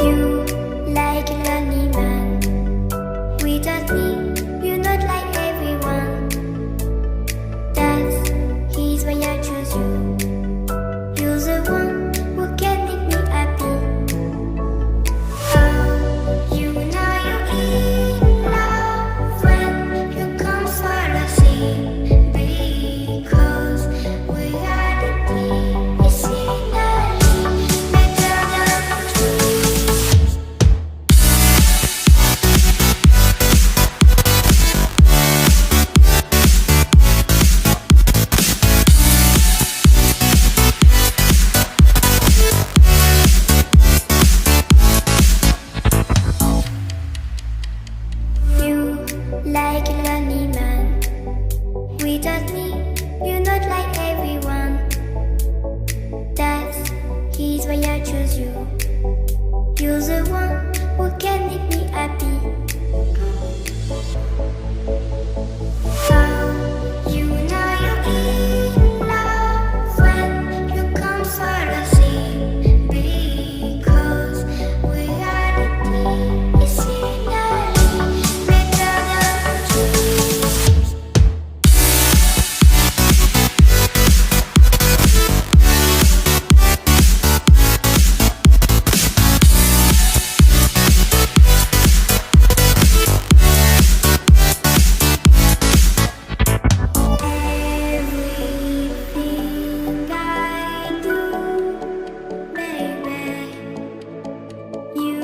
You like a lonely man. Without me, you're not like everyone. That's why I choose you. You're the one who can make me happy. Oh, you know you're in love when you come for the sea. Because we are the easy better than trees. You like a lonely man. Without me, you're not like everyone. That's why I choose you. You're the one who can make me happy. Oh, you know you're in love when you come for the sea. Because we are the easy better than trees. Everything I do, baby, you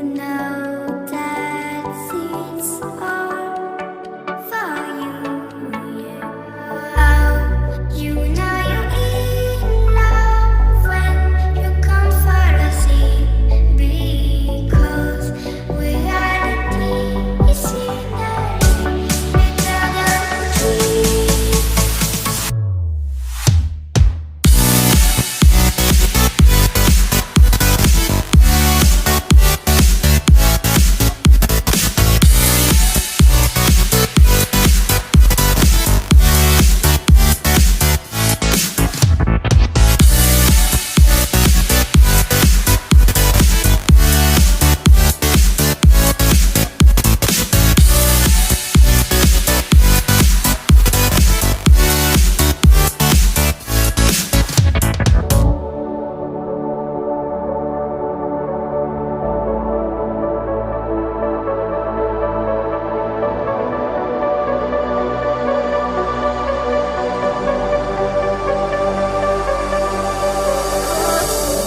know that it's all for you, yeah. Oh, you know you're in love when you come for the sea. Because we are the easy better than trees.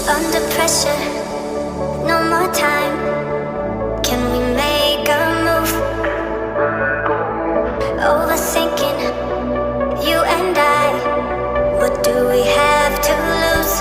Under pressure, no more time. Can we make a move? Overthinking, you and I. What do we have to lose?